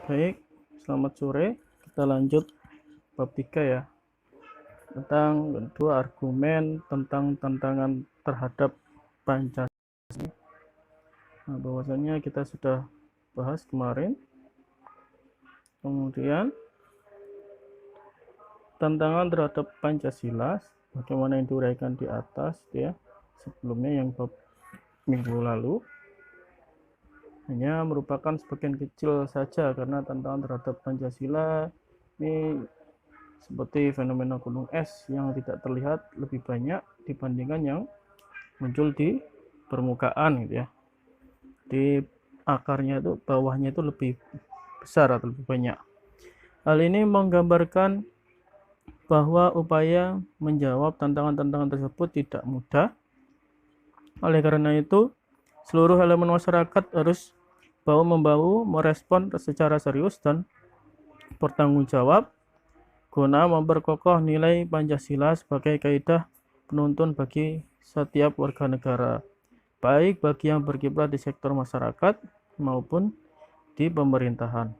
Baik, selamat sore. Kita lanjut bab 3 ya. Tentang dua argumen tentang tantangan terhadap Pancasila. Nah, bahwasanya kita sudah bahas kemarin. Kemudian tantangan terhadap Pancasila bagaimana yang diuraikan di atas ya. Sebelumnya yang bab minggu lalu hanya merupakan sebagian kecil saja karena tantangan terhadap Pancasila ini seperti fenomena gunung es yang tidak terlihat lebih banyak dibandingkan yang muncul di permukaan gitu ya. Di akarnya itu bawahnya itu lebih besar atau lebih banyak. Hal ini menggambarkan bahwa upaya menjawab tantangan-tantangan tersebut tidak mudah. Oleh karena itu, seluruh elemen masyarakat harus bahu-membahu merespon secara serius dan bertanggung jawab guna memperkokoh nilai Pancasila sebagai kaidah penuntun bagi setiap warga negara, baik bagi yang berkiprah di sektor masyarakat maupun di pemerintahan.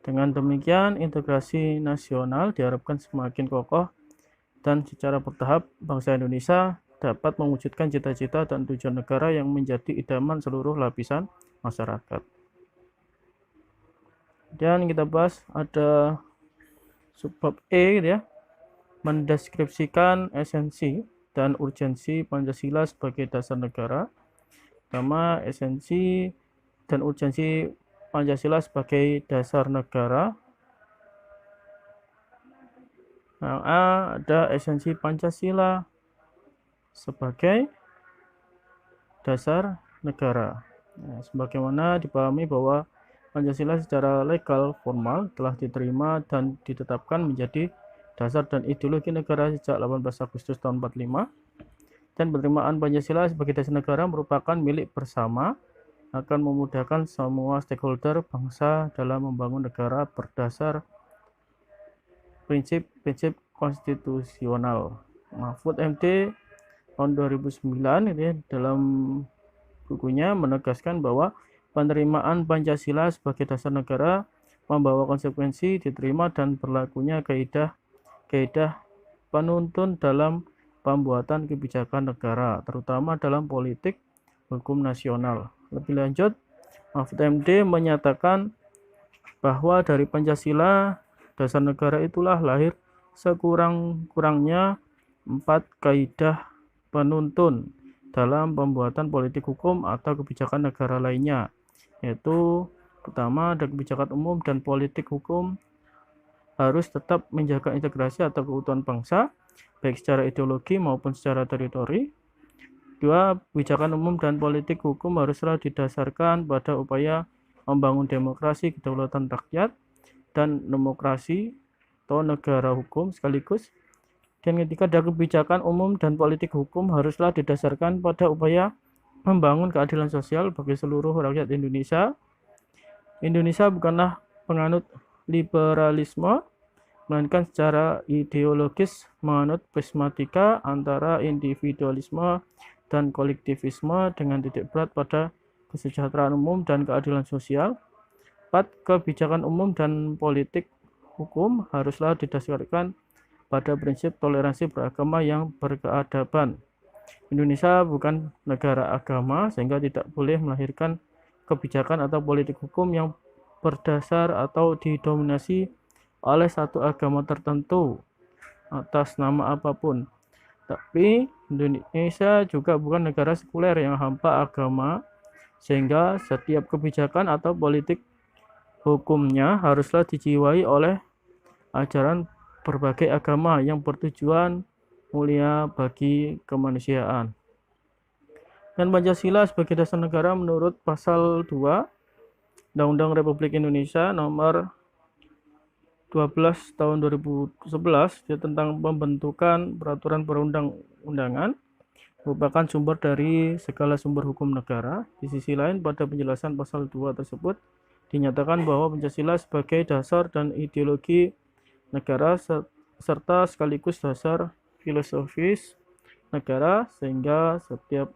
Dengan demikian, integrasi nasional diharapkan semakin kokoh dan secara bertahap bangsa Indonesia dapat mewujudkan cita-cita dan tujuan negara yang menjadi idaman seluruh lapisan masyarakat. Dan kita bahas ada subbab E gitu ya, mendeskripsikan esensi dan urgensi Pancasila sebagai dasar negara. Pertama, esensi dan urgensi Pancasila sebagai dasar negara. Nah, A ada esensi Pancasila sebagai dasar negara. Nah, sebagaimana dipahami bahwa Pancasila secara legal formal telah diterima dan ditetapkan menjadi dasar dan ideologi negara sejak 18 Agustus tahun 45, dan penerimaan Pancasila sebagai dasar negara merupakan milik bersama, akan memudahkan semua stakeholder bangsa dalam membangun negara berdasar prinsip-prinsip konstitusional. Mahfud MD tahun 2009 ini dalam bukunya menegaskan bahwa penerimaan Pancasila sebagai dasar negara membawa konsekuensi diterima dan berlakunya kaidah penuntun dalam pembuatan kebijakan negara, terutama dalam politik hukum nasional. Lebih lanjut, Mahfud MD menyatakan bahwa dari Pancasila dasar negara itulah lahir sekurang-kurangnya 4 kaidah penuntun dalam pembuatan politik hukum atau kebijakan negara lainnya, yaitu pertama, ada kebijakan umum dan politik hukum harus tetap menjaga integrasi atau keutuhan bangsa, baik secara ideologi maupun secara teritori. Dua, kebijakan umum dan politik hukum haruslah didasarkan pada upaya membangun demokrasi, kedaulatan rakyat, dan demokrasi atau negara hukum sekaligus. Dan ketika ada kebijakan umum dan politik hukum haruslah didasarkan pada upaya membangun keadilan sosial bagi seluruh rakyat Indonesia. Indonesia bukanlah penganut liberalisme, melainkan secara ideologis menganut prismatika antara individualisme dan kolektivisme dengan titik berat pada kesejahteraan umum dan keadilan sosial. 4. Kebijakan umum dan politik hukum haruslah didasarkan pada prinsip toleransi beragama yang berkeadaban. Indonesia bukan negara agama sehingga tidak boleh melahirkan kebijakan atau politik hukum yang berdasar atau didominasi oleh satu agama tertentu atas nama apapun. Tapi Indonesia juga bukan negara sekuler yang hampa agama, sehingga setiap kebijakan atau politik hukumnya haruslah dijiwai oleh ajaran berbagai agama yang bertujuan mulia bagi kemanusiaan. Dan Pancasila sebagai dasar negara menurut pasal 2 Undang-Undang Republik Indonesia nomor 12 tahun 2011 tentang pembentukan peraturan perundang-undangan merupakan sumber dari segala sumber hukum negara. Di sisi lain, pada penjelasan pasal 2 tersebut dinyatakan bahwa Pancasila sebagai dasar dan ideologi negara serta sekaligus dasar filosofis negara, sehingga setiap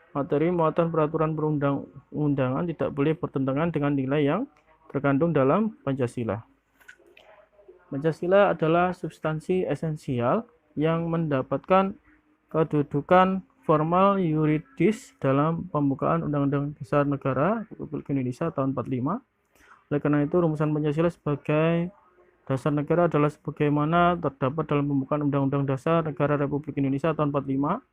materi muatan peraturan perundang-undangan tidak boleh bertentangan dengan nilai yang terkandung dalam Pancasila. Pancasila adalah substansi esensial yang mendapatkan kedudukan formal yuridis dalam pembukaan Undang-Undang Dasar Negara Republik Indonesia tahun 45. Oleh karena itu, rumusan Pancasila sebagai dasar negara adalah sebagaimana terdapat dalam pembukaan Undang-Undang Dasar Negara Republik Indonesia tahun 45,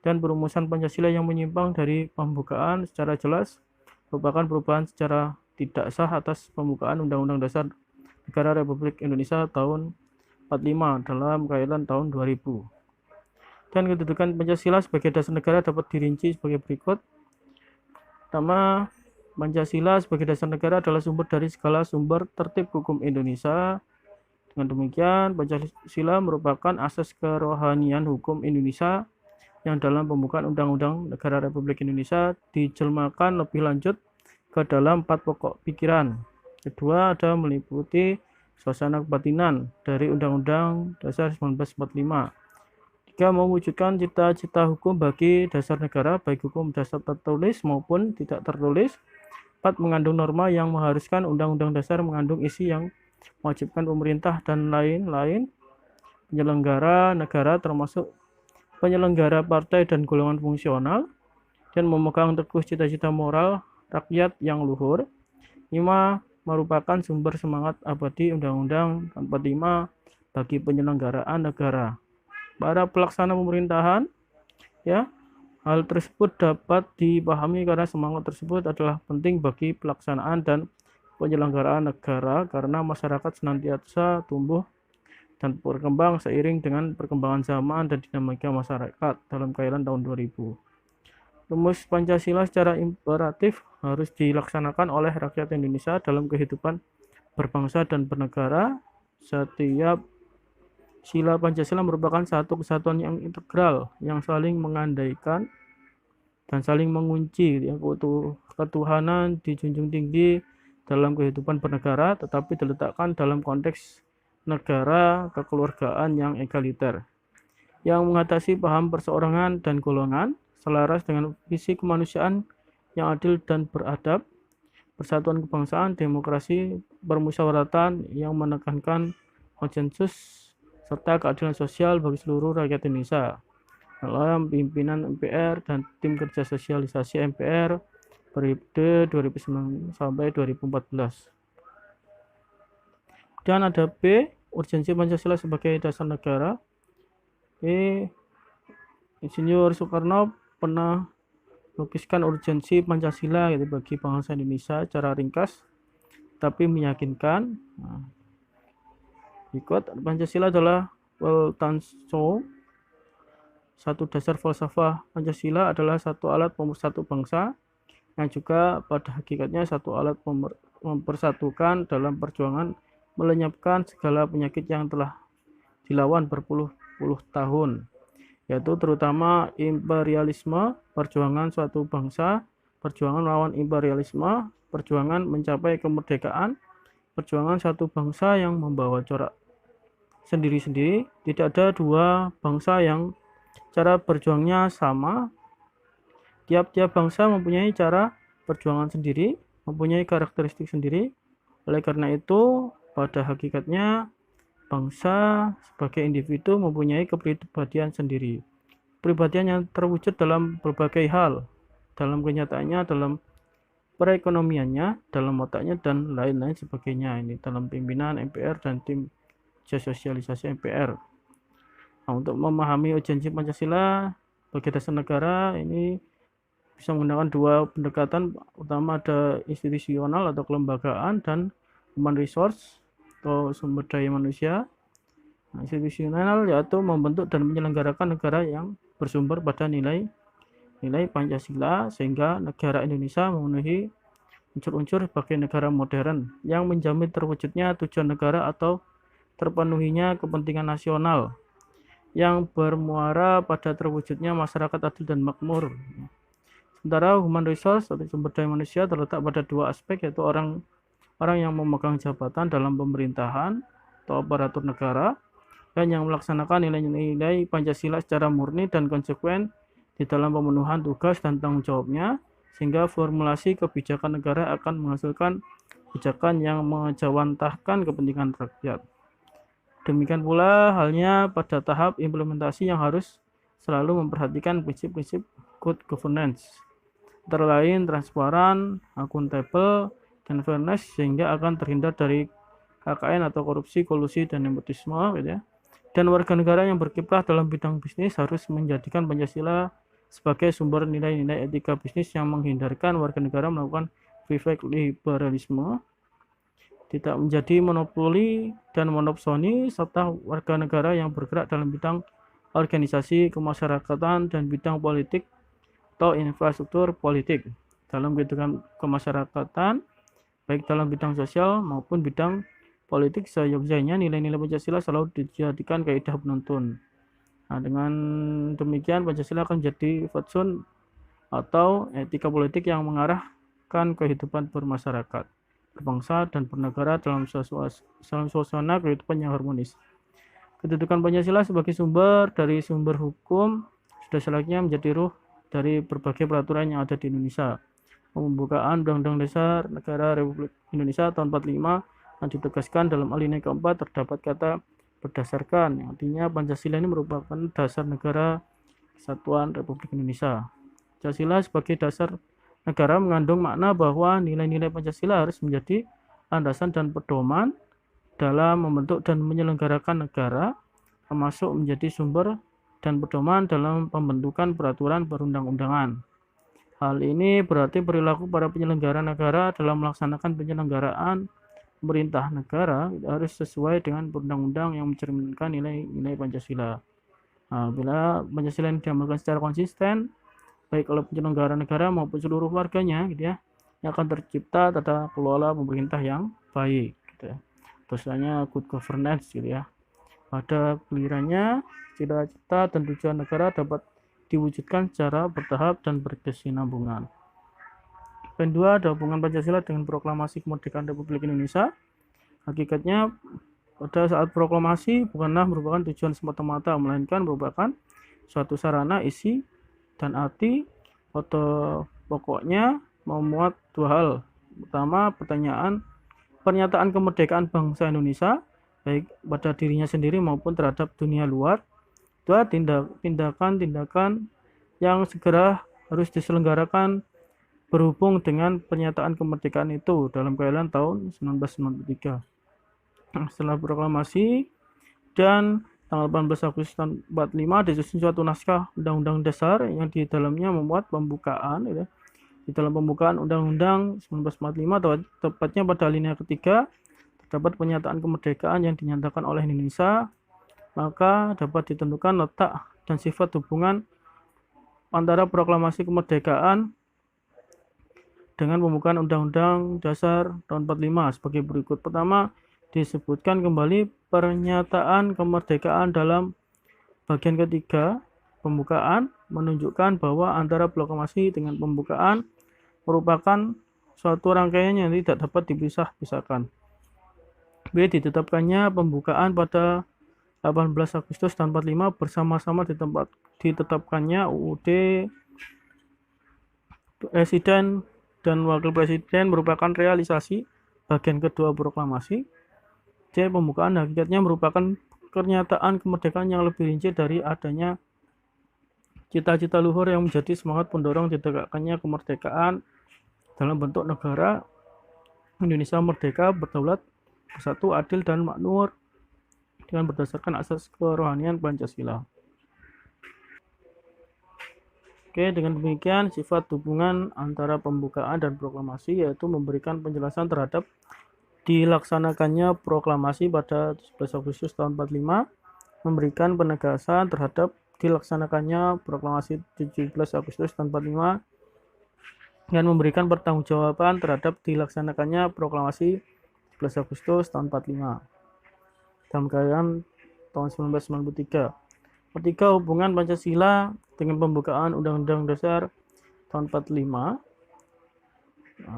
dan perumusan Pancasila yang menyimpang dari pembukaan secara jelas merupakan perubahan secara tidak sah atas pembukaan Undang-Undang Dasar Negara Republik Indonesia tahun 45 dalam kaitan tahun 2000. Dan kedudukan Pancasila sebagai dasar negara dapat dirinci sebagai berikut. Pertama, Pancasila sebagai dasar negara adalah sumber dari segala sumber tertib hukum Indonesia. Dengan demikian, Pancasila merupakan asas kerohanian hukum Indonesia yang dalam pembukaan Undang-Undang Negara Republik Indonesia dijelmakan lebih lanjut ke dalam 4 pokok pikiran. Kedua, ada meliputi suasana kebatinan dari Undang-Undang Dasar 1945. Tiga, mewujudkan cita-cita hukum bagi dasar negara, baik hukum dasar tertulis maupun tidak tertulis. 4, mengandung norma yang mengharuskan Undang-Undang Dasar mengandung isi yang mewajibkan pemerintah dan lain-lain penyelenggara negara termasuk penyelenggara partai dan golongan fungsional, dan memegang teguh cita-cita moral rakyat yang luhur. 5, merupakan sumber semangat abadi Undang-Undang 45 bagi penyelenggaraan negara. Para pelaksana pemerintahan, ya, hal tersebut dapat dipahami karena semangat tersebut adalah penting bagi pelaksanaan dan penyelenggaraan negara, karena masyarakat senantiasa tumbuh dan berkembang seiring dengan perkembangan zaman dan dinamika masyarakat dalam kaitan tahun 2000. Rumus Pancasila secara imperatif harus dilaksanakan oleh rakyat Indonesia dalam kehidupan berbangsa dan bernegara. Setiap sila Pancasila merupakan satu kesatuan yang integral, yang saling mengandaikan dan saling mengunci. Ketuhanan dijunjung tinggi dalam kehidupan bernegara, tetapi diletakkan dalam konteks negara kekeluargaan yang egaliter, yang mengatasi paham perseorangan dan golongan, selaras dengan visi kemanusiaan yang adil dan beradab, persatuan kebangsaan, demokrasi, permusyawaratan yang menekankan konsensus, serta keadilan sosial bagi seluruh rakyat Indonesia dalam pimpinan MPR dan tim kerja sosialisasi MPR periode 2009 sampai 2014. Dan ada B, urgensi Pancasila sebagai dasar negara. Insinyur Soekarno pernah melukiskan urgensi Pancasila gitu bagi bangsa Indonesia secara ringkas tapi meyakinkan. Berikut, Pancasila adalah Weltanschauung. Satu dasar falsafah Pancasila adalah satu alat pemersatu bangsa, yang juga pada hakikatnya satu alat mempersatukan dalam perjuangan melenyapkan segala penyakit yang telah dilawan berpuluh-puluh tahun, yaitu terutama imperialisme, perjuangan suatu bangsa, perjuangan melawan imperialisme, perjuangan mencapai kemerdekaan, perjuangan satu bangsa yang membawa corak sendiri-sendiri. Tidak ada dua bangsa yang cara berjuangnya sama. Tiap-tiap bangsa mempunyai cara perjuangan sendiri, mempunyai karakteristik sendiri. Oleh karena itu, pada hakikatnya bangsa sebagai individu mempunyai kepribadian sendiri. Kepribadian yang terwujud dalam berbagai hal, dalam kenyataannya, dalam perekonomiannya, dalam otaknya, dan lain-lain sebagainya. Ini dalam pimpinan MPR dan tim sosialisasi MPR. Nah, untuk memahami urgensi Pancasila sebagai dasar negara, ini bisa menggunakan dua pendekatan. Utama ada institusional atau kelembagaan, dan human resource atau sumber daya manusia. Nah, institusional yaitu membentuk dan menyelenggarakan negara yang bersumber pada nilai Pancasila, sehingga negara Indonesia memenuhi unsur-unsur sebagai negara modern yang menjamin terwujudnya tujuan negara atau terpenuhinya kepentingan nasional yang bermuara pada terwujudnya masyarakat adil dan makmur. Sementara human resource atau sumber daya manusia terletak pada dua aspek, yaitu orang yang memegang jabatan dalam pemerintahan atau aparatur negara, dan yang melaksanakan nilai-nilai Pancasila secara murni dan konsekuen di dalam pemenuhan tugas dan tanggung jawabnya, sehingga formulasi kebijakan negara akan menghasilkan kebijakan yang mengejawantahkan kepentingan rakyat. Demikian pula halnya pada tahap implementasi yang harus selalu memperhatikan prinsip-prinsip good governance, antara lain transparan, akuntabel, dan fairness, sehingga akan terhindar dari KKN atau korupsi, kolusi, dan nepotisme, gitu ya. Dan warga negara yang berkiprah dalam bidang bisnis harus menjadikan Pancasila sebagai sumber nilai-nilai etika bisnis yang menghindarkan warga negara melakukan privilege liberalisme, tidak menjadi monopoli dan monopsoni, serta warga negara yang bergerak dalam bidang organisasi kemasyarakatan dan bidang politik atau infrastruktur politik dalam kehidupan kemasyarakatan, baik dalam bidang sosial maupun bidang politik. Seyogyanya nilai-nilai Pancasila selalu dijadikan kaidah penuntun. Nah, dengan demikian Pancasila akan menjadi fatsun atau etika politik yang mengarahkan kehidupan bermasyarakat, berbangsa, dan bernegara dalam suasana kehidupan yang harmonis. Kedudukan Pancasila sebagai sumber dari sumber hukum sudah selayaknya menjadi ruh dari berbagai peraturan yang ada di Indonesia. Pembukaan Undang-Undang Dasar Negara Republik Indonesia tahun 45 yang ditegaskan dalam alinea keempat terdapat kata berdasarkan, yang artinya Pancasila ini merupakan dasar negara kesatuan Republik Indonesia. Pancasila sebagai dasar negara mengandung makna bahwa nilai-nilai Pancasila harus menjadi landasan dan pedoman dalam membentuk dan menyelenggarakan negara, termasuk menjadi sumber dan pedoman dalam pembentukan peraturan perundang-undangan. Hal ini berarti perilaku para penyelenggara negara dalam melaksanakan penyelenggaraan pemerintah negara harus sesuai dengan perundang-undang yang mencerminkan nilai-nilai Pancasila. Nah, bila Pancasila ini diamalkan secara konsisten, baik oleh penyelenggara negara maupun seluruh warganya, gitu ya, yang akan tercipta tata kelola pemerintah yang baik, gitu ya. Terusnya good governance, gitu ya. Pada gilirannya, cita-cita dan tujuan negara dapat diwujudkan secara bertahap dan berkesinambungan. Poin 2, ada hubungan Pancasila dengan proklamasi kemerdekaan Republik Indonesia. Hakikatnya, pada saat proklamasi bukanlah merupakan tujuan semata-mata, melainkan merupakan suatu sarana, isi, dan arti atau pokoknya memuat dua hal. Pertama, pernyataan kemerdekaan bangsa Indonesia, baik pada dirinya sendiri maupun terhadap dunia luar. Dua, tindakan-tindakan yang segera harus diselenggarakan berhubung dengan pernyataan kemerdekaan itu dalam keadaan tahun 1993. Setelah proklamasi dan tanggal 18 Agustus tahun 45 disusun suatu naskah Undang-Undang Dasar yang di dalamnya memuat pembukaan, ya. Di dalam pembukaan Undang-Undang 1945, tepatnya pada alinea ketiga, terdapat pernyataan kemerdekaan yang dinyatakan oleh Indonesia, maka dapat ditentukan letak dan sifat hubungan antara proklamasi kemerdekaan dengan pembukaan Undang-Undang Dasar tahun 45 sebagai berikut. Pertama, disebutkan kembali pernyataan kemerdekaan dalam bagian ketiga pembukaan menunjukkan bahwa antara proklamasi dengan pembukaan merupakan suatu rangkaian yang tidak dapat dipisah-pisahkan. B. Ditetapkannya pembukaan pada 18 Agustus tahun 45 bersama-sama ditetapkannya UUD Presiden dan Wakil Presiden merupakan realisasi bagian kedua proklamasi. C. Pembukaan hakikatnya merupakan pernyataan kemerdekaan yang lebih rinci dari adanya cita-cita luhur yang menjadi semangat pendorong ditegakkannya kemerdekaan dalam bentuk negara Indonesia merdeka, berdaulat, bersatu, adil, dan makmur dengan berdasarkan asas kerohanian Pancasila. Oke, dengan demikian sifat hubungan antara pembukaan dan proklamasi yaitu memberikan penjelasan terhadap dilaksanakannya proklamasi pada 11 Agustus tahun 45, memberikan penegasan terhadap dilaksanakannya proklamasi 17 Agustus tahun 45, dan memberikan pertanggungjawaban terhadap dilaksanakannya proklamasi 11 Agustus tahun 45 dalam keadaan tahun 1993. Ketiga, hubungan Pancasila dengan pembukaan Undang-Undang Dasar tahun 45.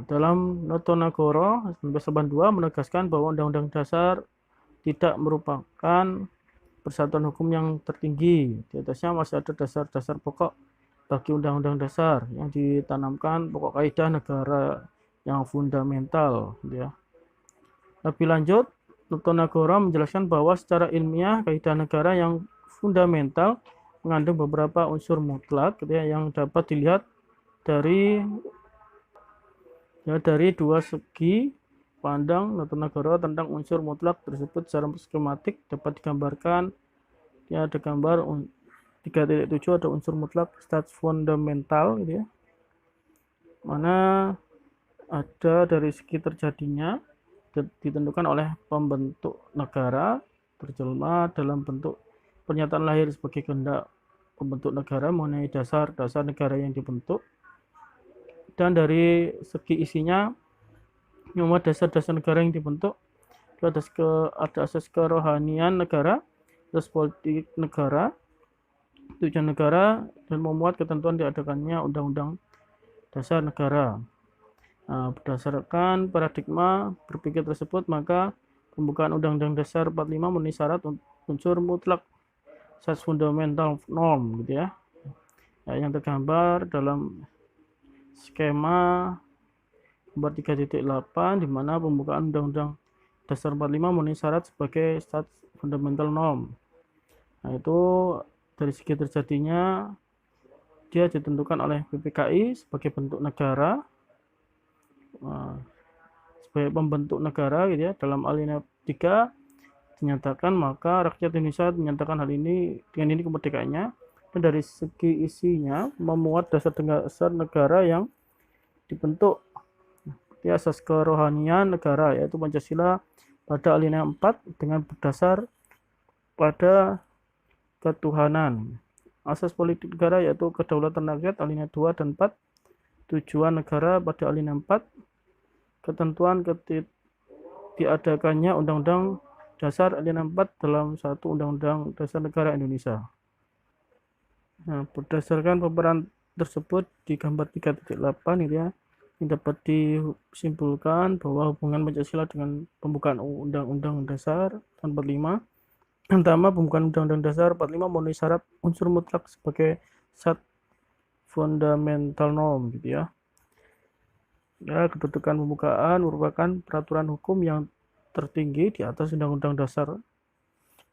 Dalam Noto Nagoro 1982 menegaskan bahwa Undang-Undang Dasar tidak merupakan persatuan hukum yang tertinggi. Di atasnya masih ada dasar-dasar pokok bagi Undang-Undang Dasar yang ditanamkan pokok kaidah negara yang fundamental, gitu ya. Lebih lanjut, Notonagoro menjelaskan bahwa secara ilmiah kaidah negara yang fundamental mengandung beberapa unsur mutlak gitu ya, yang dapat dilihat dari dua segi pandang Notonagoro tentang unsur mutlak tersebut secara skematik dapat digambarkan. Ya, ada gambar 3.7 ada unsur mutlak stats fundamental gitu ya, mana ada dari segi terjadinya ditentukan oleh pembentuk negara, terjelma dalam bentuk pernyataan lahir sebagai kehendak pembentuk negara mengenai dasar-dasar negara yang dibentuk, dan dari segi isinya memuat dasar-dasar negara yang dibentuk, ada asas kerohanian negara, terus politik negara, tujuan negara, dan memuat ketentuan diadakannya undang-undang dasar negara. Nah, berdasarkan paradigma berpikir tersebut, maka pembukaan Undang-Undang Dasar 45 memenuhi syarat unsur mutlak asas fundamental norm gitu ya. Yang tergambar dalam skema nomor 3.8 di mana pembukaan Undang-Undang Dasar 45 memenuhi syarat sebagai asas fundamental norm. Nah, itu dari segi terjadinya dia ditentukan oleh PPKI sebagai bentuk negara, sebagai pembentuk negara gitu ya. Dalam alinea 3 dinyatakan, maka rakyat Indonesia menyatakan hal ini dengan ini kemerdekaannya, dan dari segi isinya memuat dasar-dasar negara yang dibentuk di asas kerohanian negara, yaitu Pancasila pada alinea 4 dengan berdasar pada ketuhanan. Asas politik negara yaitu kedaulatan rakyat alinea 2 dan 4, tujuan negara pada alinea 4, ketentuan diadakannya Undang-Undang Dasar alinea 4 dalam satu Undang-Undang Dasar Negara Indonesia. Nah, berdasarkan paparan tersebut di gambar 3.8 gitu ya, ini dapat disimpulkan bahwa hubungan Pancasila dengan pembukaan Undang-Undang Dasar tahun 45. Pertama, pembukaan Undang-Undang Dasar 45 memenuhi syarat unsur mutlak sebagai syarat fundamental norm gitu ya. Ya, kedudukan pembukaan merupakan peraturan hukum yang tertinggi di atas Undang-Undang Dasar.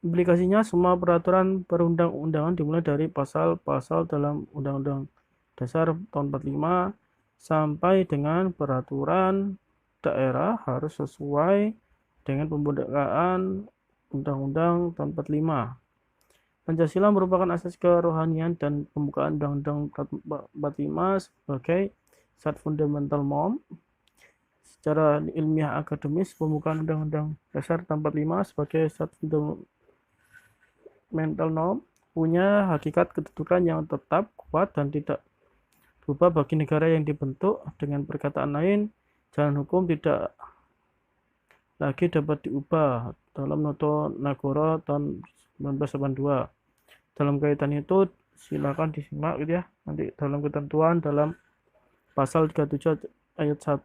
Implikasinya, semua peraturan perundang-undangan dimulai dari pasal-pasal dalam Undang-Undang Dasar tahun 45 sampai dengan peraturan daerah harus sesuai dengan pembukaan Undang-Undang tahun 45. Pancasila merupakan asas kerohanian dan pembukaan Undang-Undang 45 sebagai syarat fundamental norm. Secara ilmiah akademis, pembukaan Undang-Undang Dasar tahun 45 sebagai syarat fundamental norm punya hakikat kedudukan yang tetap, kuat, dan tidak berubah bagi negara yang dibentuk. Dengan perkataan lain, jalan hukum tidak lagi dapat diubah dalam Notonagoro tahun 1982. Dalam kaitan itu silakan disimak gitu ya, nanti dalam ketentuan dalam pasal 37 ayat 1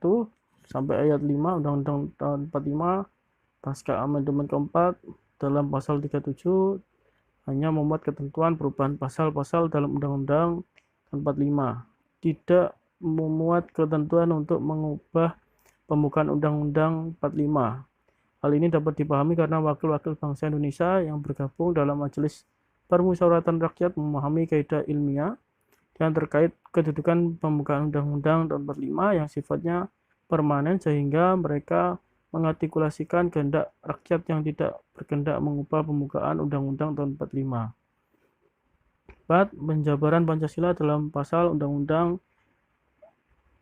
sampai ayat 5 Undang-Undang tahun 45 pasca amandemen keempat, dalam pasal 37 hanya memuat ketentuan perubahan pasal-pasal dalam Undang-Undang tahun 45, tidak memuat ketentuan untuk mengubah pembukaan Undang-Undang 45. Hal ini dapat dipahami karena wakil-wakil bangsa Indonesia yang bergabung dalam Majelis Permusyawaratan Rakyat memahami kaidah ilmiah yang terkait kedudukan pembukaan Undang-Undang tahun 45 yang sifatnya permanen, sehingga mereka mengartikulasikan kehendak rakyat yang tidak berkehendak mengubah pembukaan Undang-Undang tahun 45. 4. Penjabaran Pancasila dalam pasal Undang-Undang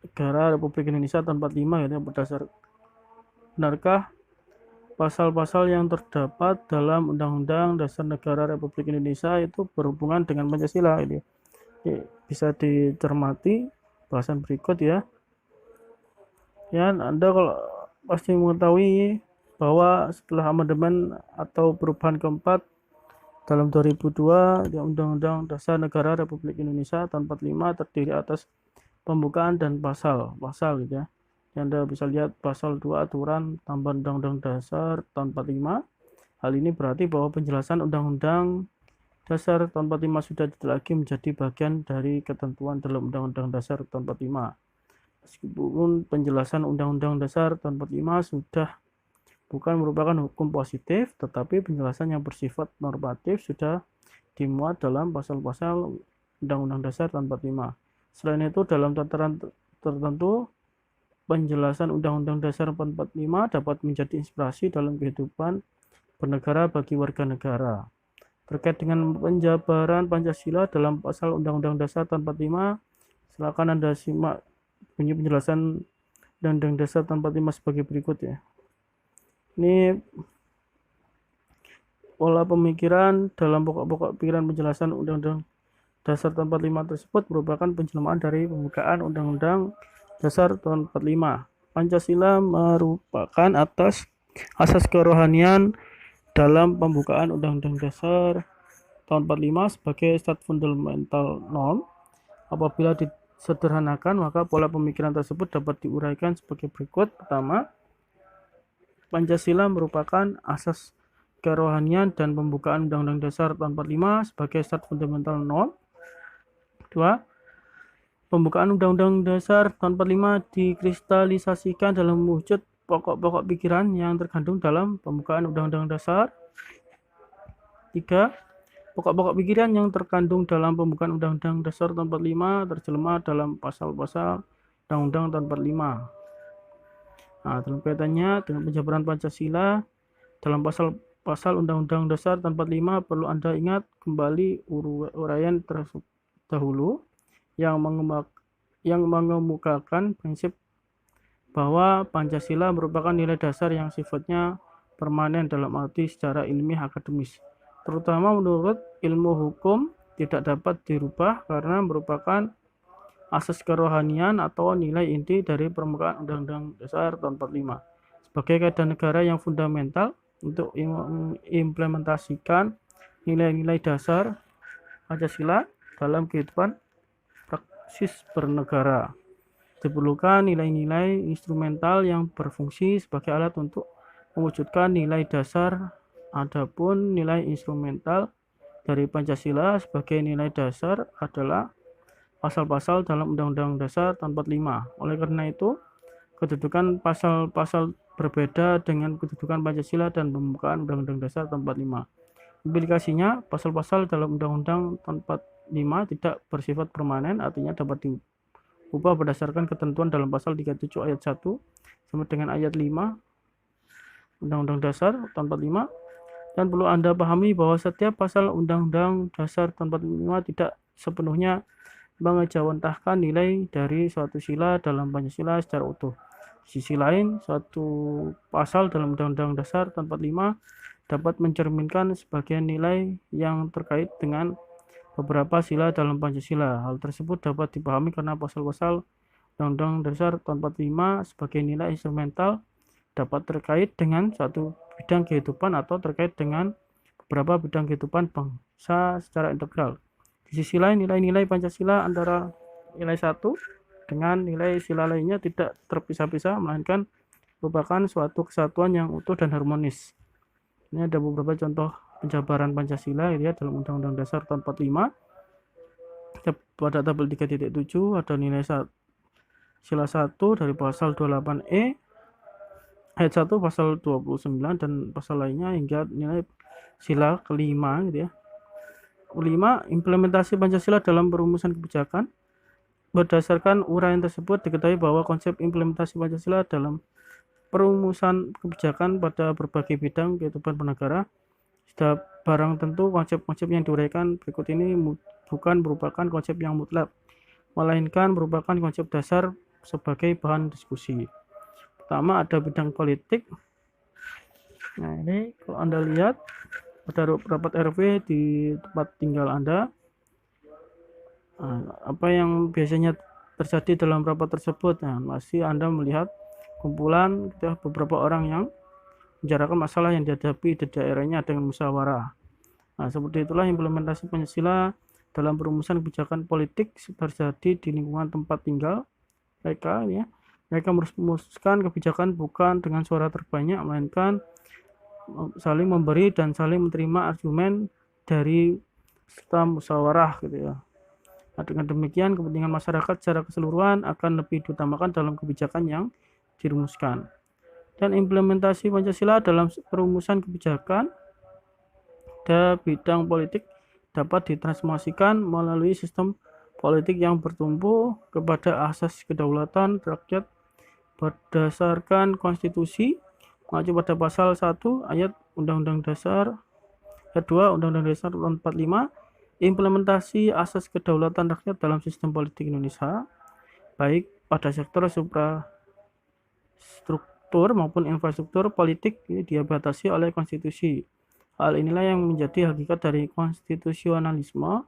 Negara Republik Indonesia tahun 45 yaitu berdasar, benarkah pasal-pasal yang terdapat dalam Undang-Undang Dasar Negara Republik Indonesia itu berhubungan dengan Pancasila? Ini bisa dicermati bahasan berikut ya. Ya, Anda kalau pasti mengetahui bahwa setelah amandemen atau perubahan keempat dalam 2002 di Undang-Undang Dasar Negara Republik Indonesia tahun 45 terdiri atas pembukaan dan pasal-pasal gitu ya. Anda bisa lihat pasal 2 aturan tambahan Undang-Undang Dasar tahun 45. Hal ini berarti bahwa penjelasan Undang-Undang Dasar tahun 45 sudah tidak lagi menjadi bagian dari ketentuan dalam Undang-Undang Dasar tahun 45. Meskipun penjelasan Undang-Undang Dasar tahun 45 sudah bukan merupakan hukum positif, tetapi penjelasan yang bersifat normatif sudah dimuat dalam pasal-pasal Undang-Undang Dasar tahun 45. Selain itu, dalam tataran tertentu, penjelasan Undang-Undang Dasar 45 dapat menjadi inspirasi dalam kehidupan bernegara bagi warga negara. Terkait dengan penjabaran Pancasila dalam pasal Undang-Undang Dasar tahun 45, silakan Anda simak bunyi penjelasan Undang-Undang Dasar tahun 45 sebagai berikut ya. Ini pola pemikiran dalam pokok-pokok pikiran penjelasan Undang-Undang Dasar tahun 45 tersebut merupakan penjelmaan dari pembukaan Undang-Undang Dasar tahun 45. Pancasila merupakan asas kerohanian dalam pembukaan Undang-Undang Dasar tahun 45 sebagai stat fundamental norm. Apabila disederhanakan, maka pola pemikiran tersebut dapat diuraikan sebagai berikut. Pertama, Pancasila merupakan asas kerohanian dan pembukaan Undang-Undang Dasar tahun 45 sebagai stat fundamental norm. Kedua, pembukaan Undang-Undang Dasar tahun 45 dikristalisasikan dalam wujud pokok-pokok pikiran yang terkandung dalam pembukaan Undang-Undang Dasar. 3. Pokok-pokok pikiran yang terkandung dalam pembukaan Undang-Undang Dasar tahun 45 terjelma dalam pasal-pasal Undang-Undang tahun 45. Nah, dalam kaitannya dengan penjabaran Pancasila dalam pasal Undang-Undang Dasar tahun 45 perlu Anda ingat kembali uraian terdahulu yang mengemukakan prinsip bahwa Pancasila merupakan nilai dasar yang sifatnya permanen dalam arti secara ilmiah akademis, terutama menurut ilmu hukum tidak dapat dirubah karena merupakan asas kerohanian atau nilai inti dari permukaan Undang-Undang Dasar tahun 45 sebagai kaidah negara yang fundamental untuk mengimplementasikan nilai-nilai dasar Pancasila dalam kehidupan praksis bernegara. Diperlukan nilai-nilai instrumental yang berfungsi sebagai alat untuk mewujudkan nilai dasar. Adapun nilai instrumental dari Pancasila sebagai nilai dasar adalah pasal-pasal dalam Undang-Undang Dasar tahun 45. Oleh karena itu, kedudukan pasal-pasal berbeda dengan kedudukan Pancasila dan pembukaan Undang-Undang Dasar tahun 45. Implikasinya, pasal-pasal dalam Undang-Undang tahun 45 tidak bersifat permanen, artinya dapat diubah berdasarkan ketentuan dalam pasal 37 ayat 1 sama dengan ayat 5 Undang-Undang Dasar tahun 45. Dan perlu Anda pahami bahwa setiap pasal Undang-Undang Dasar tahun 45 tidak sepenuhnya mengejawantahkan nilai dari suatu sila dalam Pancasila secara utuh. Di sisi lain, suatu pasal dalam Undang-Undang Dasar tahun 45 dapat mencerminkan sebagian nilai yang terkait dengan beberapa sila dalam Pancasila. Hal tersebut dapat dipahami karena pasal-pasal Undang-Undang Dasar tahun 45 sebagai nilai instrumental dapat terkait dengan suatu bidang kehidupan atau terkait dengan beberapa bidang kehidupan bangsa secara integral. Di sisi lain, nilai-nilai Pancasila antara nilai satu dengan nilai sila lainnya tidak terpisah-pisah, melainkan merupakan suatu kesatuan yang utuh dan harmonis. Ini ada beberapa contoh penjabaran Pancasila ya, dalam Undang-Undang Dasar tahun 45. Pada tabel 3.7 ada nilai sila 1 dari pasal 28E, ayat 1 pasal 29 dan pasal lainnya hingga nilai sila kelima gitu ya. 5. Implementasi Pancasila dalam perumusan kebijakan. Berdasarkan uraian tersebut diketahui bahwa konsep implementasi Pancasila dalam perumusan kebijakan pada berbagai bidang kehidupan bernegara sudah barang tentu konsep-konsep yang diuraikan berikut ini bukan merupakan konsep yang mutlak, melainkan merupakan konsep dasar sebagai bahan diskusi. Pertama ada bidang politik. Nah ini kalau Anda lihat pada rapat RW di tempat tinggal Anda, apa yang biasanya terjadi dalam rapat tersebut? Nah, masih Anda melihat kumpulan beberapa orang yang membicarakan masalah yang dihadapi di daerahnya dengan musyawarah. Nah, seperti itulah implementasi Pancasila dalam perumusan kebijakan politik terjadi di lingkungan tempat tinggal mereka ya. Mereka merumuskan kebijakan bukan dengan suara terbanyak, melainkan saling memberi dan saling menerima argumen dari serta musyawarah gitu ya. Nah, dengan demikian kepentingan masyarakat secara keseluruhan akan lebih diutamakan dalam kebijakan yang dirumuskan. Dan implementasi Pancasila dalam perumusan kebijakan dan bidang politik dapat ditransformasikan melalui sistem politik yang bertumpu kepada asas kedaulatan rakyat berdasarkan konstitusi mengacu pada pasal 1 ayat Undang-Undang Dasar ayat 2 Undang-Undang Dasar 45, implementasi asas kedaulatan rakyat dalam sistem politik Indonesia baik pada sektor suprastruktur maupun infrastruktur politik ini dibatasi oleh konstitusi. Hal inilah yang menjadi hakikat dari konstitusionalisme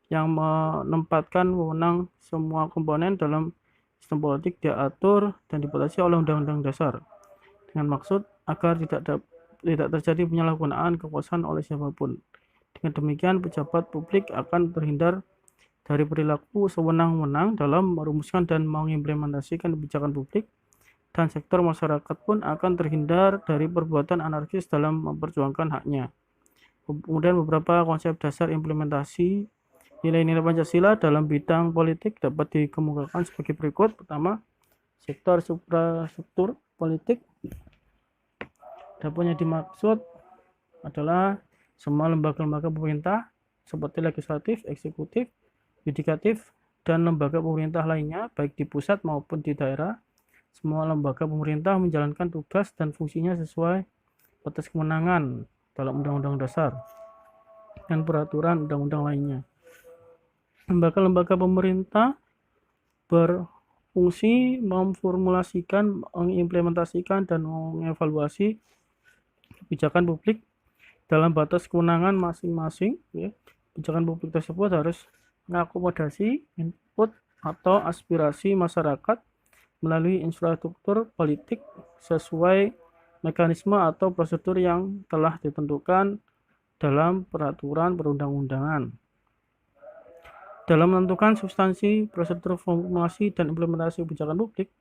yang menempatkan wewenang semua komponen dalam sistem politik diatur dan dibatasi oleh Undang-Undang Dasar dengan maksud agar tidak terjadi penyalahgunaan kekuasaan oleh siapapun. Dengan demikian, pejabat publik akan terhindar dari perilaku sewenang-wenang dalam merumuskan dan mengimplementasikan kebijakan publik, dan sektor masyarakat pun akan terhindar dari perbuatan anarkis dalam memperjuangkan haknya. Kemudian beberapa konsep dasar implementasi nilai-nilai Pancasila dalam bidang politik dapat dikemukakan sebagai berikut. Pertama, sektor suprastruktur politik. Adapun yang dimaksud adalah semua lembaga-lembaga pemerintah seperti legislatif, eksekutif, yudikatif, dan lembaga pemerintah lainnya baik di pusat maupun di daerah. Semua lembaga pemerintah menjalankan tugas dan fungsinya sesuai batas kewenangan dalam Undang-Undang Dasar dan peraturan undang-undang lainnya. Lembaga-lembaga pemerintah berfungsi memformulasikan, mengimplementasikan, dan mengevaluasi kebijakan publik dalam batas kewenangan masing-masing. Kebijakan publik tersebut harus mengakomodasi input atau aspirasi masyarakat melalui infrastruktur politik sesuai mekanisme atau prosedur yang telah ditentukan dalam peraturan perundang-undangan. Dalam menentukan substansi, prosedur formulasi, dan implementasi kebijakan publik,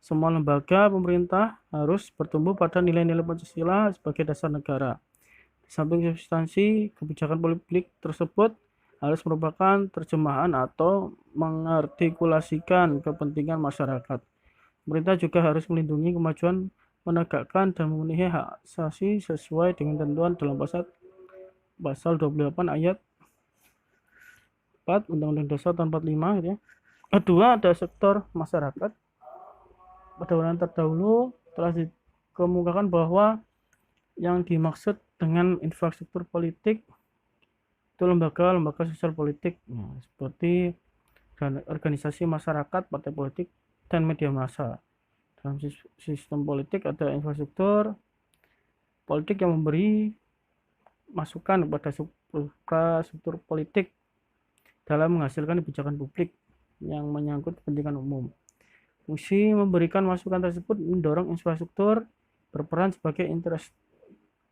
semua lembaga pemerintah harus bertumbuh pada nilai-nilai Pancasila sebagai dasar negara. Di samping substansi, kebijakan publik tersebut harus merupakan terjemahan atau mengartikulasikan kepentingan masyarakat. Pemerintah juga harus melindungi kemajuan, menegakkan, dan memenuhi hak asasi sesuai dengan ketentuan dalam pasal 28 ayat 4 Undang-Undang Dasar tahun 45 gitu ya. Kedua, ada sektor masyarakat. Pada uraian terdahulu telah dikemukakan bahwa yang dimaksud dengan infrastruktur politik itu lembaga-lembaga sosial politik seperti organisasi masyarakat, partai politik, dan media massa. Dalam sistem politik ada infrastruktur politik yang memberi masukan kepada struktur politik dalam menghasilkan kebijakan publik yang menyangkut kepentingan umum. Fungsi memberikan masukan tersebut mendorong infrastruktur berperan sebagai interest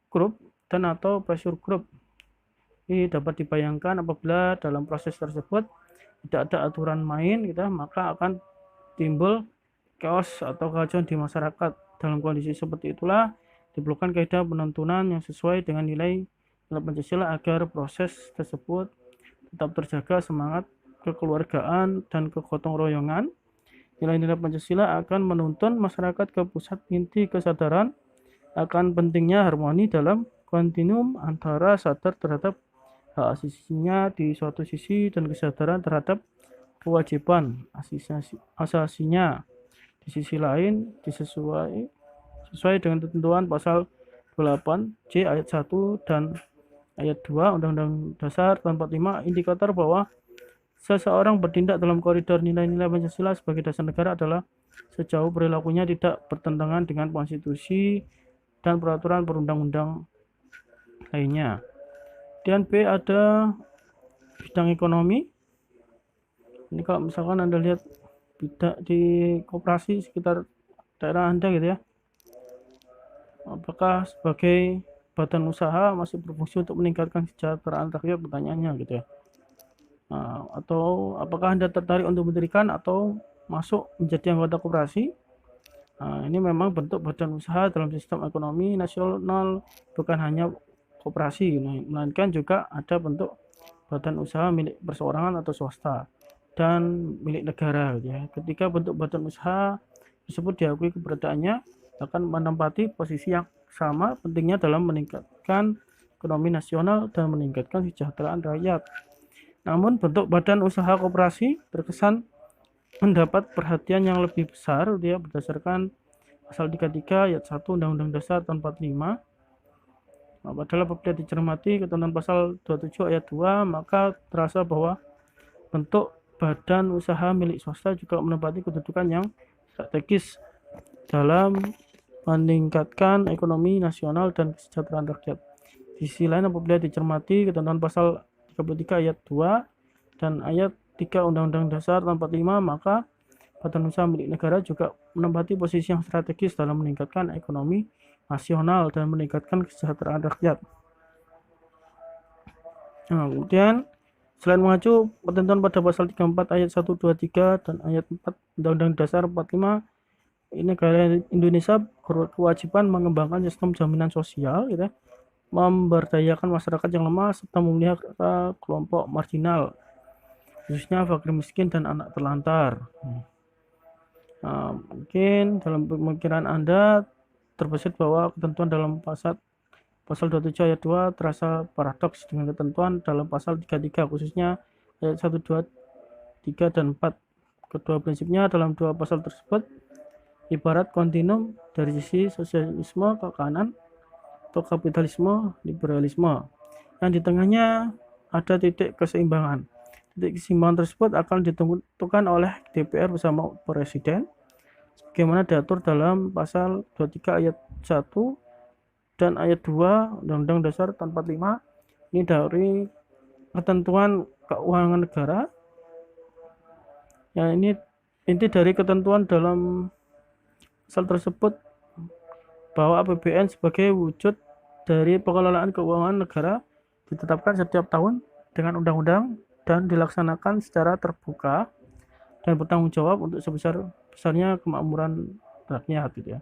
group dan atau pressure group. Ini dapat dibayangkan apabila dalam proses tersebut tidak ada aturan main, maka akan timbul chaos atau kekacauan di masyarakat. Dalam kondisi seperti itulah diperlukan kaidah penentuan yang sesuai dengan nilai Pancasila agar proses tersebut tetap terjaga semangat kekeluargaan dan kegotong royongan. Nilai-nilai Pancasila akan menuntun masyarakat ke pusat inti kesadaran akan pentingnya harmoni dalam kontinuum antara sadar terhadap hak asasinya di suatu sisi dan kesadaran terhadap kewajiban asasinya di sisi lain, sesuai dengan ketentuan pasal 28C ayat 1 dan ayat 2 Undang-Undang Dasar tahun 45. Indikator bahwa seseorang bertindak dalam koridor nilai-nilai Pancasila sebagai dasar negara adalah sejauh perilakunya tidak bertentangan dengan konstitusi dan peraturan perundang-undang lainnya. Dan B, ada bidang ekonomi. Ini kalau misalkan Anda lihat di koperasi sekitar daerah Anda gitu ya, apakah sebagai badan usaha masih berfungsi untuk meningkatkan kesejahteraan rakyat, pertanyaannya gitu ya. Atau apakah Anda tertarik untuk mendirikan atau masuk menjadi anggota koperasi? Ini memang bentuk badan usaha dalam sistem ekonomi nasional, bukan hanya koperasi, melainkan juga ada bentuk badan usaha milik perseorangan atau swasta dan milik negara gitu ya. Ketika bentuk badan usaha tersebut diakui keberadaannya, akan menempati posisi yang sama pentingnya dalam meningkatkan ekonomi nasional dan meningkatkan kesejahteraan rakyat. Namun bentuk badan usaha koperasi terkesan mendapat perhatian yang lebih besar dia berdasarkan pasal 33 ayat 1 Undang-Undang Dasar tahun 45. Padahal apabila dicermati ketentuan pasal 27 ayat 2, maka terasa bahwa bentuk badan usaha milik swasta juga menempati kedudukan yang strategis dalam meningkatkan ekonomi nasional dan kesejahteraan rakyat. Di sisi lain, apabila dicermati ketentuan pasal 33 ayat 2 dan ayat 3 Undang-Undang Dasar tahun 45, maka badan usaha milik negara juga menempati posisi yang strategis dalam meningkatkan ekonomi nasional dan meningkatkan kesejahteraan rakyat. Nah, kemudian selain mengacu ketentuan pada pasal 34 ayat 1, 2, 3 dan ayat 4 Undang-Undang Dasar 45, ini negara Indonesia berkewajiban mengembangkan sistem jaminan sosial, gitu, memberdayakan masyarakat yang lemah serta memelihara kelompok marginal, khususnya fakir miskin dan anak terlantar. Nah, mungkin dalam pemikiran Anda terbesit bahwa ketentuan dalam pasal 27 ayat 2 terasa paradoks dengan ketentuan dalam pasal 33, khususnya ayat 1, 2, 3, dan 4. Kedua prinsipnya dalam dua pasal tersebut ibarat kontinum dari sisi sosialisme ke kanan atau kapitalisme liberalisme, yang di tengahnya ada titik keseimbangan. Titik keseimbangan tersebut akan ditentukan oleh DPR bersama Presiden sebagaimana diatur dalam pasal 23 ayat 1 dan ayat 2 Undang-Undang Dasar tahun 45. Ini dari ketentuan keuangan negara. Ya, ini inti dari ketentuan dalam pasal tersebut bahwa APBN sebagai wujud dari pengelolaan keuangan negara ditetapkan setiap tahun dengan undang-undang dan dilaksanakan secara terbuka dan bertanggung jawab untuk sebesar-besarnya kemakmuran rakyat, gitu ya.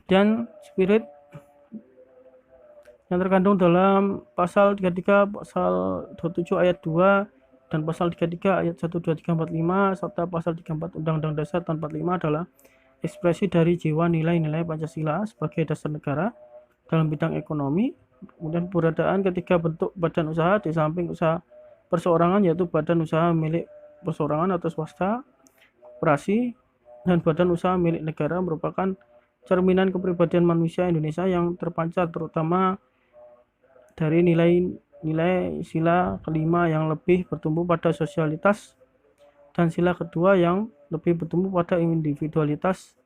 Dan spirit yang terkandung dalam pasal 33, pasal 27 ayat 2 dan pasal 33 ayat 1, 2, 3, 4, 5 serta pasal 34 Undang-Undang Dasar tahun 45 adalah ekspresi dari jiwa nilai-nilai Pancasila sebagai dasar negara dalam bidang ekonomi. Kemudian keberadaan ketiga bentuk badan usaha di samping usaha perseorangan, yaitu badan usaha milik perseorangan atau swasta, koperasi, dan badan usaha milik negara, merupakan cerminan kepribadian manusia Indonesia yang terpancar terutama dari nilai-nilai sila kelima yang lebih bertumbuh pada sosialitas dan sila kedua yang lebih bertumbuh pada individualitas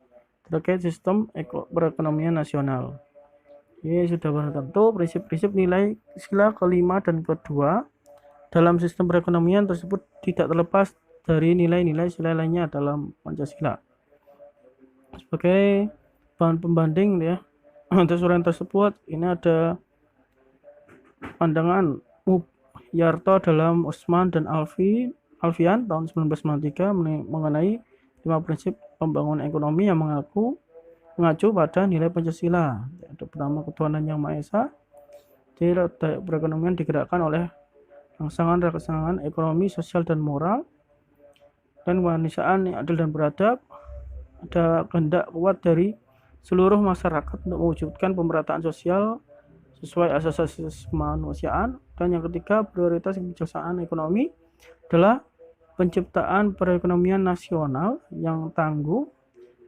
terkait sistem perekonomian nasional. Ini sudah barang tentu prinsip-prinsip nilai sila kelima dan kedua dalam sistem perekonomian tersebut tidak terlepas dari nilai-nilai sila lainnya dalam Pancasila. Sebagai bahan pembanding, ya, atas uraian tersebut ini ada pandangan Yarto dalam Usman dan Alfian tahun 1993 mengenai 5 prinsip pembangunan ekonomi yang mengacu pada nilai Pancasila. Yang pertama, ketuhanan yang Maha Esa. Jadi perekonomian digerakkan oleh rangsangan ekonomi, sosial, dan moral, dan kemanusiaan yang adil dan beradab. Ada kehendak kuat dari seluruh masyarakat untuk mewujudkan pemerataan sosial sesuai asas-asas kemanusiaan. Dan yang ketiga, prioritas kebijaksanaan ekonomi adalah penciptaan perekonomian nasional yang tangguh.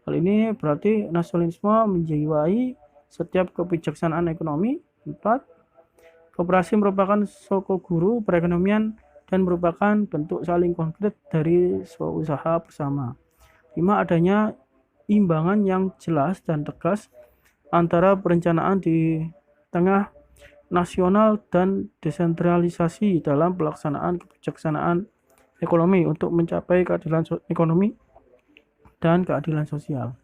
Hal ini berarti nasionalisme menjiwai setiap kebijaksanaan ekonomi. 4. Koperasi merupakan soko guru perekonomian dan merupakan bentuk saling konkret dari usaha bersama. 5. Adanya imbangan yang jelas dan tegas antara perencanaan di tengah nasional dan desentralisasi dalam pelaksanaan kebijaksanaan ekonomi untuk mencapai keadilan ekonomi dan keadilan sosial.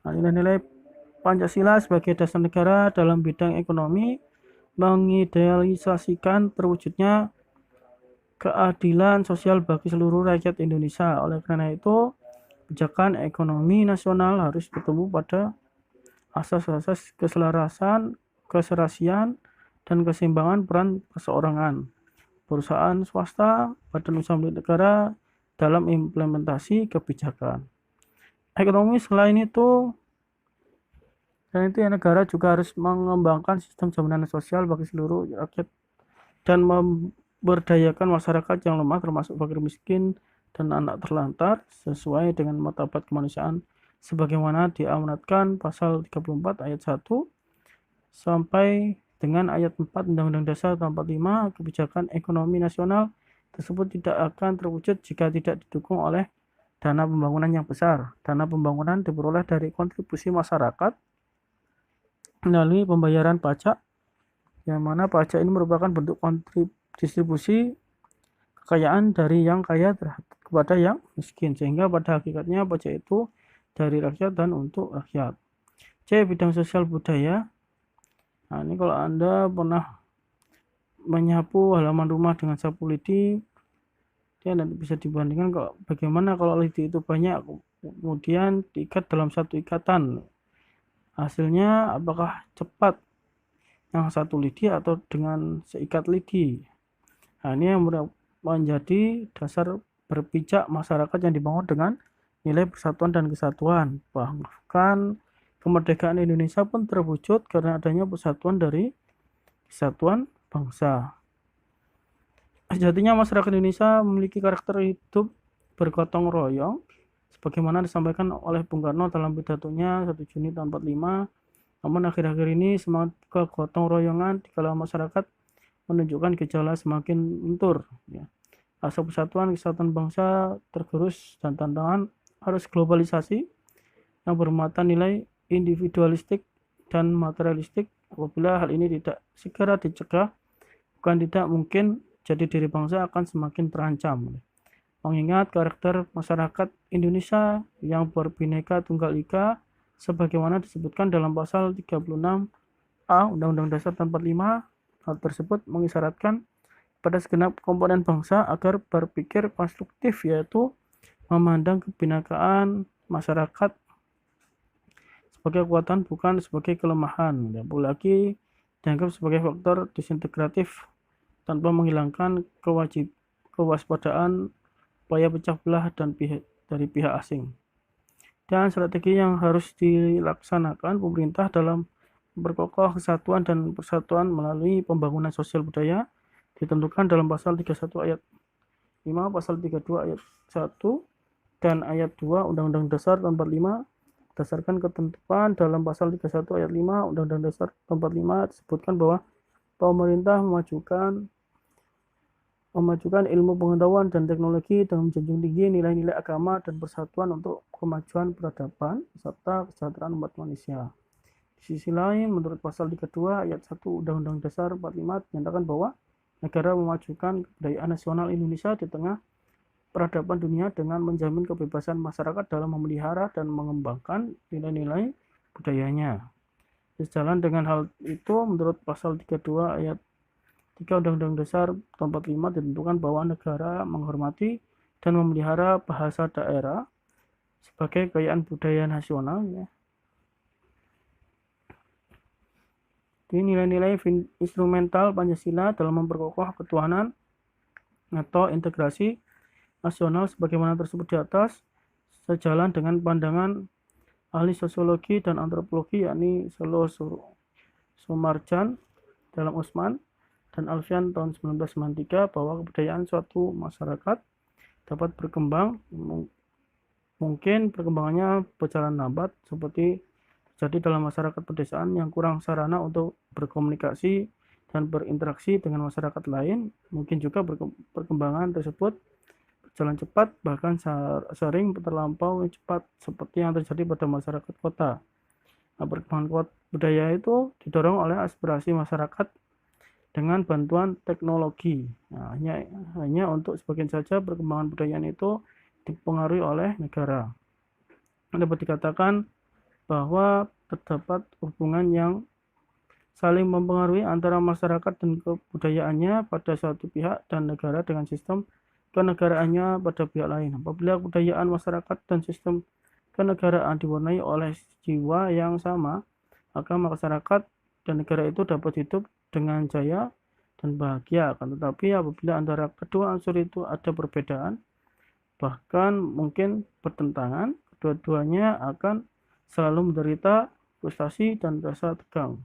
Nah, nilai-nilai Pancasila sebagai dasar negara dalam bidang ekonomi mengidealisasikan terwujudnya keadilan sosial bagi seluruh rakyat Indonesia. Oleh karena itu, kebijakan ekonomi nasional harus bertumbuh pada asas-asas keselarasan, keserasian, dan keseimbangan peran perseorangan, perusahaan swasta, badan usaha milik negara dalam implementasi kebijakan. ekonomi. Selain itu ya, negara juga harus mengembangkan sistem jaminan sosial bagi seluruh rakyat dan memberdayakan masyarakat yang lemah termasuk fakir miskin dan anak terlantar sesuai dengan martabat kemanusiaan sebagaimana diamanatkan pasal 34 ayat 1 sampai dengan ayat 4 Undang-Undang Dasar tahun 45. Kebijakan ekonomi nasional tersebut tidak akan terwujud jika tidak didukung oleh dana pembangunan yang besar. Dana pembangunan diperoleh dari kontribusi masyarakat melalui pembayaran pajak, yang mana pajak ini merupakan bentuk distribusi kekayaan dari yang kaya kepada yang miskin, sehingga pada hakikatnya pajak itu dari rakyat dan untuk rakyat. C. Bidang sosial budaya. Nah, ini kalau Anda pernah menyapu halaman rumah dengan sapu lidi, dia nanti bisa dibandingkan kalau bagaimana kalau lidi itu banyak kemudian diikat dalam satu ikatan. Hasilnya apakah cepat yang satu lidi atau dengan seikat lidi? Nah, ini yang menjadi dasar berpijak masyarakat yang dibangun dengan nilai persatuan dan kesatuan. Bahkan kemerdekaan Indonesia pun terwujud karena adanya persatuan dari kesatuan bangsa. Sejatinya masyarakat Indonesia memiliki karakter hidup bergotong royong sebagaimana disampaikan oleh Bung Karno dalam pidatonya 1 Juni tahun 45. Namun akhir-akhir ini semangat kegotong royongan di kalangan masyarakat menunjukkan gejala semakin lentur, ya. Asa persatuan kesatuan bangsa tergerus dan tantangan harus globalisasi yang bermata nilai individualistik dan materialistik. Apabila hal ini tidak segera dicegah, bukan tidak mungkin jadi diri bangsa akan semakin terancam. Mengingat karakter masyarakat Indonesia yang berbineka tunggal ika sebagaimana disebutkan dalam pasal 36A Undang-Undang Dasar 45, hal tersebut mengisyaratkan pada segenap komponen bangsa agar berpikir konstruktif, yaitu memandang kebinekaan masyarakat sebagai kekuatan bukan sebagai kelemahan, dan lagi dianggap sebagai faktor disintegratif tanpa menghilangkan kewaspadaan upaya pecah belah dari pihak asing. Dan strategi yang harus dilaksanakan pemerintah dalam memperkokoh kesatuan dan persatuan melalui pembangunan sosial budaya ditentukan dalam pasal 31 ayat 5, pasal 32 ayat 1 dan ayat 2 Undang-Undang Dasar tahun 45. Berdasarkan ketentuan dalam pasal 31 ayat 5 Undang-Undang Dasar tahun 45 disebutkan bahwa pemerintah memajukan ilmu pengetahuan dan teknologi dengan menjunjung tinggi nilai-nilai agama dan persatuan untuk kemajuan peradaban serta kesejahteraan umat manusia. Di sisi lain, menurut pasal 32 ayat 1 Undang-Undang Dasar 45 dinyatakan bahwa negara memajukan kebudayaan nasional Indonesia di tengah peradaban dunia dengan menjamin kebebasan masyarakat dalam memelihara dan mengembangkan nilai-nilai budayanya. Sejalan dengan hal itu, menurut pasal 32 ayat 3 Undang-Undang Dasar tahun 45 ditentukan bahwa negara menghormati dan memelihara bahasa daerah sebagai kekayaan budaya nasional, ya. Di nilai-nilai instrumental Pancasila dalam memperkokoh ketuhanan atau integrasi nasional sebagaimana tersebut di atas, sejalan dengan pandangan ahli sosiologi dan antropologi yakni Selo Sumarjan dalam Usman dan Alfian tahun 1993 bahwa kebudayaan suatu masyarakat dapat berkembang, mungkin perkembangannya berjalan lambat seperti terjadi dalam masyarakat pedesaan yang kurang sarana untuk berkomunikasi dan berinteraksi dengan masyarakat lain. Mungkin juga perkembangan tersebut berjalan cepat, bahkan sering terlampau cepat seperti yang terjadi pada masyarakat kota. Nah, perkembangan budaya itu didorong oleh aspirasi masyarakat dengan bantuan teknologi. Nah, hanya untuk sebagian saja perkembangan budaya itu dipengaruhi oleh negara. Dapat dikatakan bahwa terdapat hubungan yang saling mempengaruhi antara masyarakat dan kebudayaannya pada satu pihak dan negara dengan sistem kenegaraannya pada pihak lain. Apabila kebudayaan masyarakat dan sistem kenegaraan diwarnai oleh jiwa yang sama, maka masyarakat dan negara itu dapat hidup dengan jaya dan bahagia. Akan tetapi apabila antara kedua unsur itu ada perbedaan, bahkan mungkin bertentangan, kedua-duanya akan selalu menderita frustasi dan rasa tegang.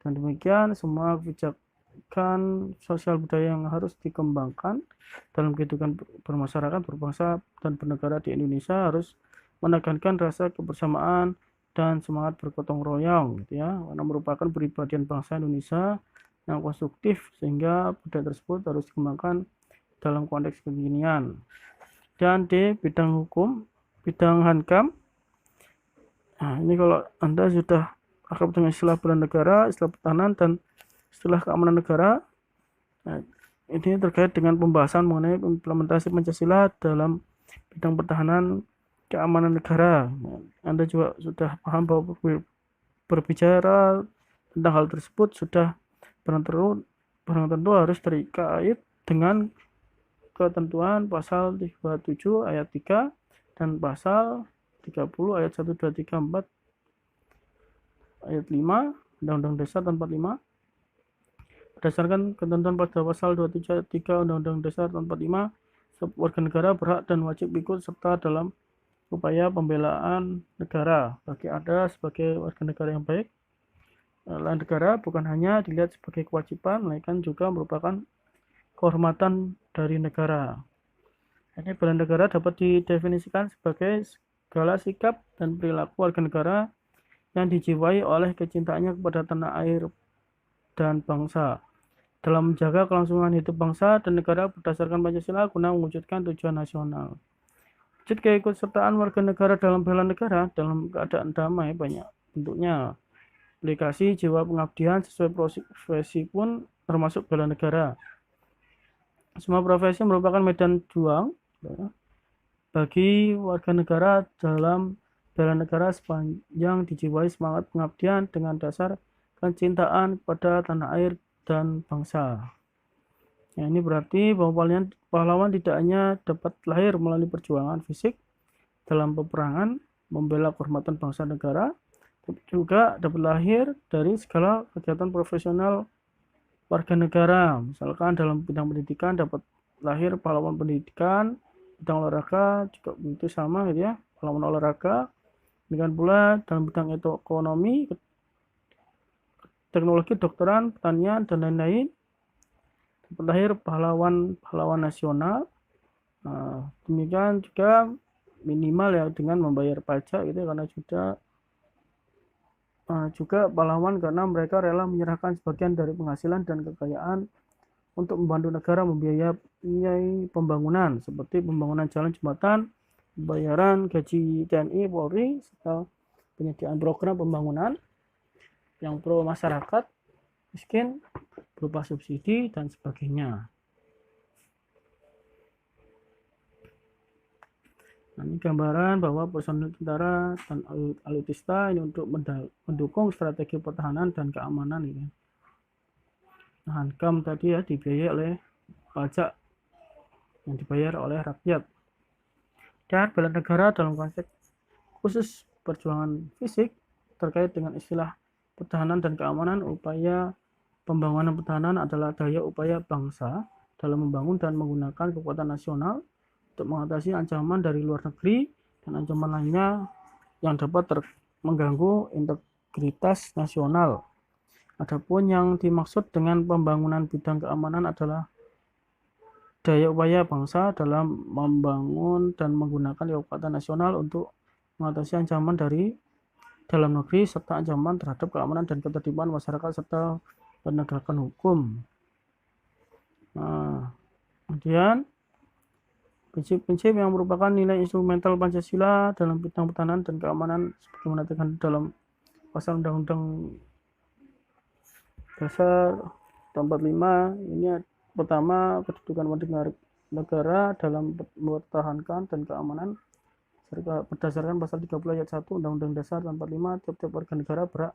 Dan demikian semua kebijakan sosial budaya yang harus dikembangkan dalam kehidupan bermasyarakat, berbangsa, dan bernegara di Indonesia harus menekankan rasa kebersamaan dan semangat bergotong royong, gitu ya, karena merupakan peribadian bangsa Indonesia yang konstruktif, sehingga budaya tersebut harus dikembangkan dalam konteks kekinian. Dan di bidang hukum, bidang Hankam, nah ini kalau Anda sudah akrab dengan istilah bela negara, istilah pertahanan, dan istilah keamanan negara, nah, ini terkait dengan pembahasan mengenai implementasi Pancasila dalam bidang pertahanan keamanan negara. Anda juga sudah paham bahwa berbicara tentang hal tersebut sudah barang tentu harus terkait dengan ketentuan pasal 37 ayat 3 dan pasal 30 ayat 1, 2, 3, 4 ayat 5 Undang-Undang Dasar 45. Berdasarkan ketentuan pada pasal 27 ayat 3 Undang-Undang Dasar 45, setiap warga negara berhak dan wajib ikut serta dalam upaya pembelaan negara. Bagi Anda sebagai warga negara yang baik, bela negara bukan hanya dilihat sebagai kewajiban, melainkan juga merupakan kehormatan dari negara. Ini bela negara dapat didefinisikan sebagai segala sikap dan perilaku warga negara yang dijiwai oleh kecintaannya kepada tanah air dan bangsa, dalam menjaga kelangsungan hidup bangsa dan negara berdasarkan Pancasila guna mewujudkan tujuan nasional. Wujud keikutsertaan warga negara dalam bela negara dalam keadaan damai banyak bentuknya. Aplikasi jiwa pengabdian sesuai profesi pun termasuk bela negara. Semua profesi merupakan medan juang bagi warga negara dalam bela negara sepanjang dijiwai semangat pengabdian dengan dasar kecintaan kepada tanah air dan bangsa. Ya, ini berarti bahwa pahlawan tidak hanya dapat lahir melalui perjuangan fisik dalam peperangan membela kehormatan bangsa negara, tapi juga dapat lahir dari segala kegiatan profesional warga negara. Misalkan dalam bidang pendidikan dapat lahir pahlawan pendidikan, bidang olahraga juga begitu sama, gitu ya, pahlawan olahraga. Demikian pula dalam bidang ekonomi, teknologi, kedokteran, pertanian, dan lain-lain dapat lahir pahlawan nasional. Nah, demikian juga minimal ya dengan membayar pajak, gitu ya, karena juga pahlawan karena mereka rela menyerahkan sebagian dari penghasilan dan kekayaan untuk membantu negara membiayai pembangunan seperti pembangunan jalan, jembatan, pembayaran gaji TNI, Polri, serta penyediaan program pembangunan yang pro masyarakat miskin berupa subsidi dan sebagainya. Nah, ini gambaran bahwa personil tentara dan alutsista ini untuk mendukung strategi pertahanan dan keamanan ini. Nah, Hankam tadi ya dibiayai oleh pajak yang dibayar oleh rakyat. Dan bela negara dalam konteks khusus perjuangan fisik terkait dengan istilah pertahanan dan keamanan, upaya pembangunan pertahanan adalah daya upaya bangsa dalam membangun dan menggunakan kekuatan nasional untuk mengatasi ancaman dari luar negeri dan ancaman lainnya yang dapat mengganggu integritas nasional. Adapun yang dimaksud dengan pembangunan bidang keamanan adalah daya upaya bangsa dalam membangun dan menggunakan kekuatan nasional untuk mengatasi ancaman dari dalam negeri serta ancaman terhadap keamanan dan ketertiban masyarakat serta penegakan hukum. Nah, kemudian prinsip-prinsip yang merupakan nilai instrumental Pancasila dalam bidang pertahanan dan keamanan sebagaimana ditekankan dalam pasal Undang-Undang Dasar 45. Ini pertama, kedudukan warga negara dalam mempertahankan dan keamanan berdasarkan pasal 30 ayat 1 Undang-Undang Dasar 45. Tiap-tiap warga negara berhak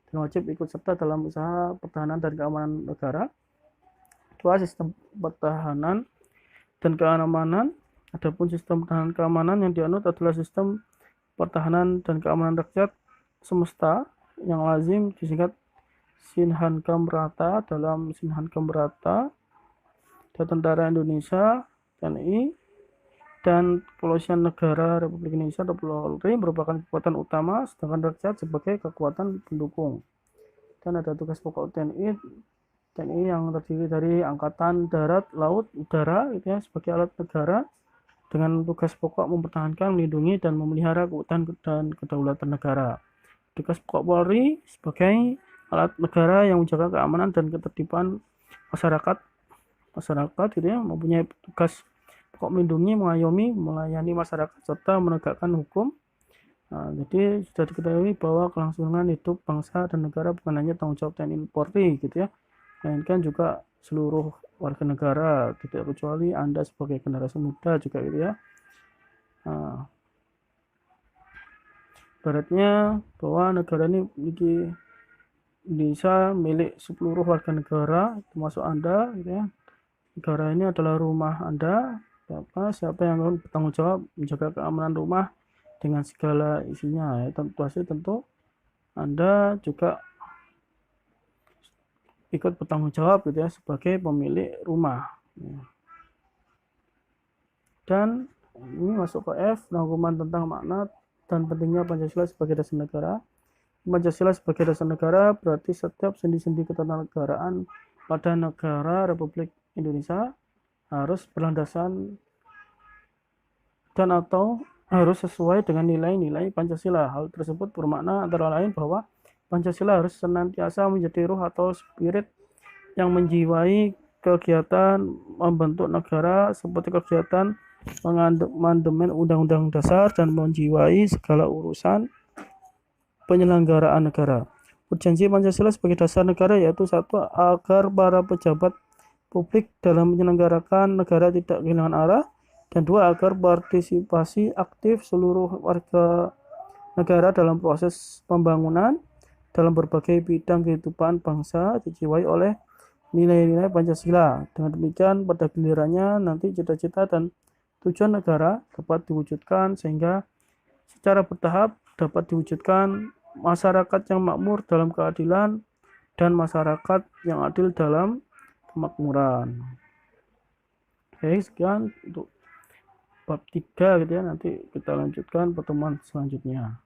dan wajib ikut serta dalam usaha pertahanan dan keamanan negara. Dua, sistem pertahanan dan keamanan. Adapun sistem pertahanan keamanan yang dianut adalah sistem pertahanan dan keamanan rakyat semesta yang lazim disingkat Sinhankam-Rata. Dalam Sinhankam-Rata, Tentara Indonesia TNI dan Kepolisian Negara Republik Indonesia atau Polri merupakan kekuatan utama, sedangkan rakyat sebagai kekuatan pendukung. Dan ada tugas pokok TNI yang terdiri dari Angkatan Darat, Laut, Udara, gitu ya, sebagai alat negara dengan tugas pokok mempertahankan, melindungi, dan memelihara keutuhan dan kedaulatan negara. Tugas pokok Polri sebagai alat negara yang menjaga keamanan dan ketertiban masyarakat, gitu ya, mempunyai tugas pokok melindungi, mengayomi, melayani masyarakat serta menegakkan hukum. Nah, jadi sudah diketahui bahwa kelangsungan hidup bangsa dan negara bukan hanya tanggung jawab TNI Polri, gitu ya, melainkan juga seluruh warga negara, tidak kecuali Anda sebagai generasi muda juga, gitu ya. Nah, ibaratnya bahwa negara ini bisa milik seluruh warga negara, termasuk Anda, gitu ya. Negara ini adalah rumah Anda. Siapa yang akan bertanggung jawab menjaga keamanan rumah dengan segala isinya, ya. Tentu Anda juga ikut bertanggung jawab, gitu ya, sebagai pemilik rumah, ya. Dan ini masuk ke F, rangkuman tentang makna dan pentingnya Pancasila sebagai dasar negara. Pancasila sebagai dasar negara berarti setiap sendi-sendi ketatanegaraan pada negara Republik Indonesia harus berlandasan dan atau harus sesuai dengan nilai-nilai Pancasila. Hal tersebut bermakna antara lain bahwa Pancasila harus senantiasa menjadi ruh atau spirit yang menjiwai kegiatan membentuk negara, seperti kegiatan mengamandemen Undang-Undang Dasar dan menjiwai segala urusan penyelenggaraan negara. Urgensi Pancasila sebagai dasar negara yaitu satu, agar para pejabat publik dalam menyelenggarakan negara tidak kehilangan arah, dan dua, agar partisipasi aktif seluruh warga negara dalam proses pembangunan dalam berbagai bidang kehidupan bangsa dijiwai oleh nilai-nilai Pancasila. Dengan demikian pada gilirannya nanti cita-cita dan tujuan negara dapat diwujudkan sehingga secara bertahap dapat diwujudkan masyarakat yang makmur dalam keadilan dan masyarakat yang adil dalam kemakmuran. Oke, sekian untuk bab 3, gitu ya. Nanti kita lanjutkan pertemuan selanjutnya.